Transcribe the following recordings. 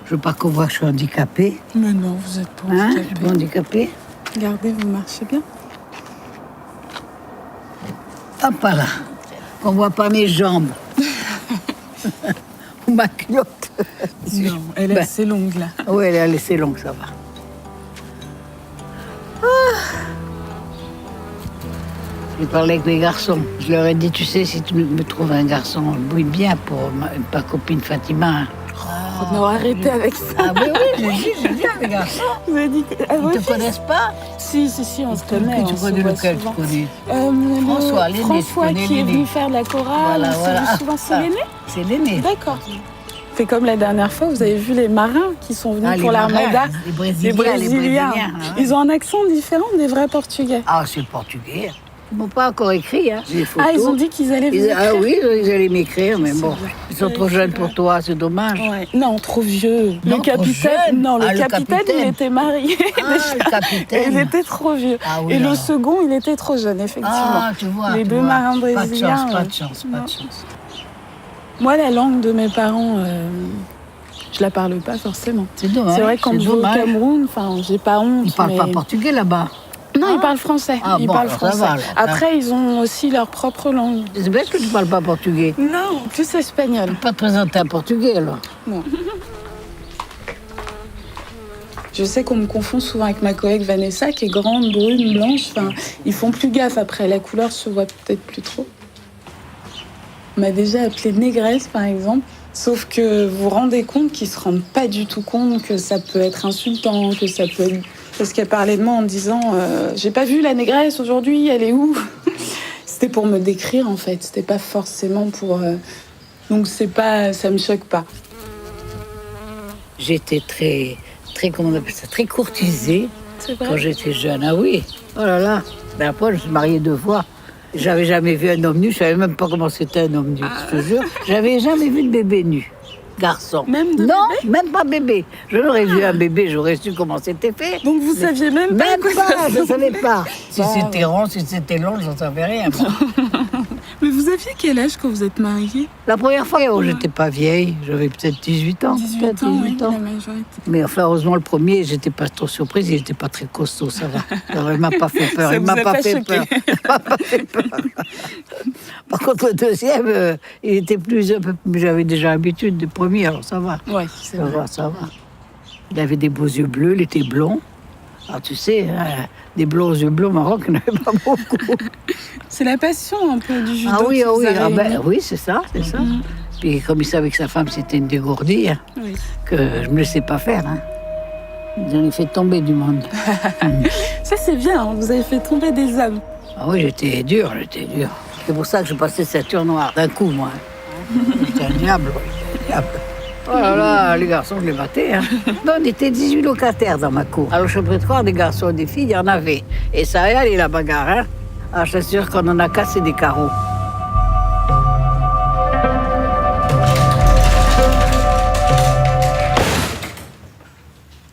Je veux pas qu'on voit que je suis handicapée. Mais non, vous êtes pas Hein? Je handicapée. suis pas handicapée. Regardez, vous marchez bien. Hop là. Qu'on voit pas mes jambes. Ou ma culotte. Non, elle est Ben. assez longue, là. Oui, elle est laissée longue, ça va. J'ai parlé avec mes garçons. Je leur ai dit, tu sais, si tu me trouves un garçon, bouille bien pour ma copine Fatima. Hein. Non, arrêtez avec ça. Ah oui, j'ai dit à mes garçons. Vous avez dit que... Ah, Ils ouais, ne te connaissent pas? Si, on se connaît. Que tu on se connais voit lequel souvent. tu connais? François, l'aîné, tu François connais qui est l'aîné. venu faire de la chorale. Voilà. Souvent, c'est Ah. l'aîné. C'est l'aîné. D'accord. C'est comme la dernière fois, vous avez vu les marins qui sont venus Ah, pour les l'Armada. marins, les Brésiliens. Ah ouais. Ils ont un accent différent des vrais Portugais. Ah, c'est portugais. Ils m'ont pas encore écrit, hein. J'ai des photos. Ah, ils ont dit qu'ils allaient vous écrire. Ah oui, ils allaient m'écrire, mais C'est bon, vrai. ils sont trop jeunes pour toi, c'est dommage. Ouais. Non, trop vieux. Non, le trop capitaine, jeune. non, le Ah, le capitaine, il capitaine. était marié. Ah, le capitaine. Il était trop vieux. Ah oui, Et le alors. second, il était trop jeune, effectivement. Ah, tu vois. Les tu deux vois. marins brésiliens. Pas de chance. Non. Moi, la langue de mes parents, je la parle pas forcément. C'est dommage. C'est vrai que quand je vais au dommage. Cameroun, enfin, j'ai pas honte. Ils parlent mais... pas portugais là-bas. Non, ils parlent français. Ah, ils bon, parlent alors ça français. va, alors. Après, ils ont aussi leur propre langue. C'est bête que tu parles pas portugais. Non, plus espagnol. Pas te présenter un portugais alors. Non. Je sais qu'on me confond souvent avec ma collègue Vanessa, qui est grande, brune, blanche. Enfin, ils font plus gaffe après. La couleur se voit peut-être plus trop. On m'a déjà appelée négresse, par exemple. Sauf que vous vous rendez compte qu'ils se rendent pas du tout compte que ça peut être insultant, que ça peut être... Parce qu'elle parlait de moi en disant j'ai pas vu la négresse aujourd'hui, elle est où? C'était pour me décrire, en fait. C'était pas forcément pour... Donc c'est pas... ça me choque pas. J'étais très, comment on appelle ça, très courtisée C'est vrai. quand j'étais jeune. Ah oui. Oh là là. Ben après, je me suis mariée 2 fois. J'avais jamais vu un homme nu. Je savais même pas comment c'était un homme nu. Je te jure. J'avais jamais vu de bébé nu. Garçon. Même de Non, bébé même pas bébé. Je l'aurais vu un bébé, j'aurais su comment c'était fait. Donc vous saviez même pas Même quoi pas, ça je ne savais pas. Si Bah, c'était rond, si c'était long, je n'en savais rien. moi. Mais vous aviez quel âge quand vous êtes mariée? La première fois, oh, j'étais pas vieille. J'avais peut-être 18 ans. 18 peut-être ans, oui, la majorité. Mais enfin, heureusement, le premier, j'étais pas trop surprise. Il n'était pas très costaud, ça va. Alors, il m'a pas fait peur. Ça Il vous m'a a pas pas fait choqué. peur. Il m'a pas fait peur. Par contre, le deuxième, il était plus un peu. J'avais déjà l'habitude du premier, alors ça va. Ouais, c'est vrai. Ça va. Il avait des beaux yeux bleus, il était blond. Alors tu sais, hein, des blonds aux yeux bleus au Maroc, il n'y en avait pas beaucoup. C'est la passion un peu du judo. Ah oui, qui ah vous oui, a ah ben, réunis. oui, c'est ça, c'est ça. Puis comme il savait que sa femme c'était une dégourdie, hein, Oui. que je me laissais pas faire. Hein. J'en ai fait tomber du monde. Ça c'est bien, hein, vous avez fait tomber des hommes. Ah oui, j'étais dur. C'est pour ça que je passais ceinture noire d'un coup, moi. J'étais un diable, j'étais un diable. Oh là là, les garçons, je les battais. Hein. Non, on était 18 locataires dans ma cour. Alors je peux te croire, des garçons et des filles, il y en avait. Et ça allait aller la bagarre. Hein. Alors je t'assure qu'on en a cassé des carreaux.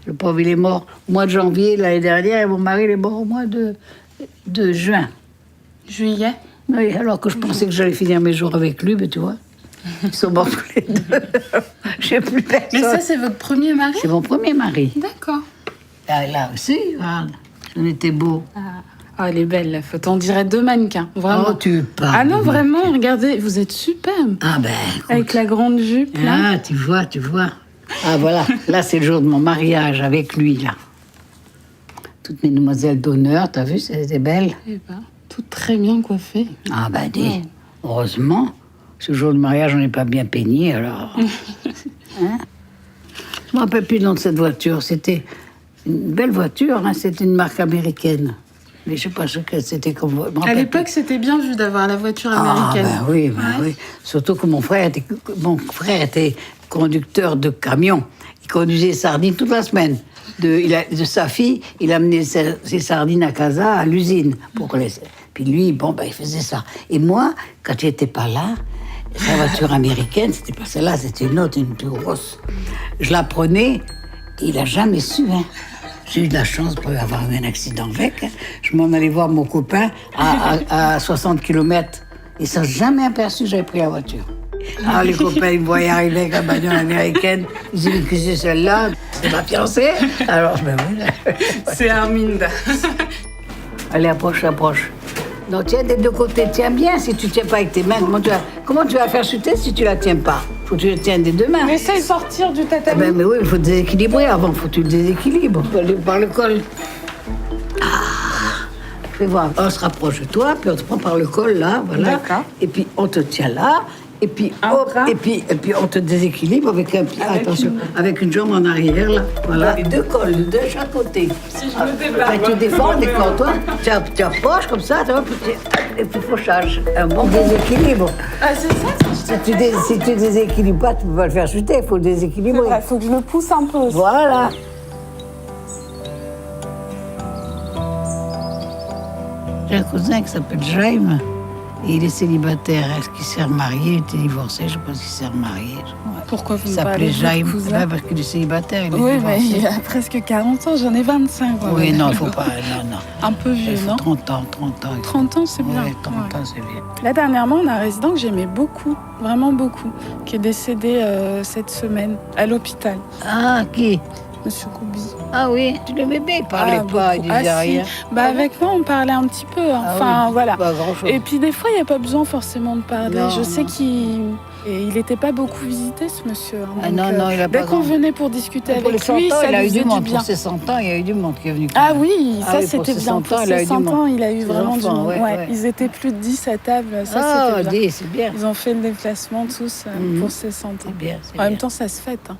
Le pauvre, il est mort au mois de janvier l'année dernière et mon mari, il est mort au mois de juin. Juillet. Oui, alors que je pensais que j'allais finir mes jours avec lui, mais tu vois, ils sont morts tous les deux. J'ai plus personne. Mais ça c'est votre premier mari? C'est mon premier mari. D'accord. Là aussi, voilà. On était beau. Ah, elle est belle la photo, on dirait 2 mannequins, vraiment. Oh, tu parles. Ah non, de vraiment, mannequin. regardez, vous êtes superbe. Ah ben, écoute. Avec la grande jupe là. Ah, tu vois. Ah voilà, là c'est le jour de mon mariage avec lui, là. Toutes mes demoiselles d'honneur, t'as vu, c'était belle. Eh ben, toutes très bien coiffées. Ah ben dis, heureusement, ce jour de mariage, on n'est pas bien peigné, alors. Hein? Je me rappelle plus le nom de cette voiture, c'était une belle voiture, hein, c'était une marque américaine. Mais je sais pas ce que c'était comme voiture. À l'époque, c'était bien vu d'avoir la voiture américaine. Ah ben oui. Surtout que mon frère était conducteur de camion. Il conduisait sardines toute la semaine. De sa fille, il amenait ses sardines à casa, à l'usine. Puis lui, bon, ben, il faisait ça. Et moi, quand j'étais pas là, sa voiture américaine, c'était pas celle-là, c'était une autre, une plus grosse. Je la prenais, il a jamais su, hein. J'ai eu de la chance pour avoir eu un accident avec. Hein. Je m'en allais voir mon copain à 60 km. Ils ne sont jamais aperçus que j'avais pris la voiture. Alors les copains, ils me voyaient arriver avec la bagnole américaine. Ils disaient, mais que c'est celle-là? C'est ma fiancée? Alors, ben oui. C'est Arminda. Allez, approche, approche. Donc tiens des deux côtés, tiens bien. Si tu tiens pas avec tes mains, comment tu vas faire chuter si tu la tiens pas? Faut que tu la tiennes des deux mains. Essaye de sortir du Eh tatami. ben, mais oui, il faut déséquilibrer avant, faut que tu le déséquilibres. Faut aller par le col. Fais voir, on se rapproche de toi, puis on te prend par le col, là, voilà. D'accord. Et puis on te tient là, et puis hop, et puis on te déséquilibre avec un pied, attention, avec une jambe en arrière, là, voilà. Les deux cols, de chaque côté. Si je me débarque. Tu défends, toi, tu approches comme ça, tu vois, et puis fauchage. Un bon déséquilibre. Ah, c'est ça, Si tu déséquilibres pas, tu peux pas le faire chuter, il faut le déséquilibrer. Il faut que je le pousse un peu aussi. Voilà. J'ai un cousin qui s'appelle Jaime. Et il est célibataire. Est-ce qu'il s'est remarié? Il était divorcé, je pense qu'il s'est remarié. Pourquoi vous Il me s'appelait parlez de Jaime. votre cousin? Ouais, parce qu'il est célibataire, il est Oui, divorcé. mais il a presque 40 ans, j'en ai 25. Oui, non, il faut pas. Non. Un peu vieux, Il faut non 30 ans. 30 ans, c'est bien. Oui, 30 Ouais. ans, c'est bien. Là, dernièrement, on a un résident que j'aimais beaucoup, vraiment beaucoup, qui est décédé cette semaine à l'hôpital, Ah, qui? Monsieur Koubi. Ah oui, tu l'aimais bien, il parlait pas, il disait si. rien. Bah, avec moi, on parlait un petit peu. Hein. Ah Enfin, oui, voilà. pas grand-chose. Et puis, des fois, il n'y a pas besoin forcément de parler. Non, Je sais non. qu'il n'était pas beaucoup visité, ce monsieur. Hein. Ah Donc, non, il a dès pas qu'on grand- venait pour discuter Pour les avec 100 lui, ans, ça il a lui eu faisait du monde. bien. Pour ses 100 ans, il y a eu du monde qui est venu. quand Ah même. oui, Ah ça oui, c'était pour ses bien. 100 Pour ans, il a ses eu du 100 monde. ans, il a eu Ses vraiment du enfants, monde. ouais, Ouais, ouais. Ils étaient plus de 10 à table, ça Ah, c'était bien. c'est bien. Ils ont fait le déplacement tous Mhm. pour ses 100 ans. C'est bien, c'est En même bien. temps, ça se fête. Hein.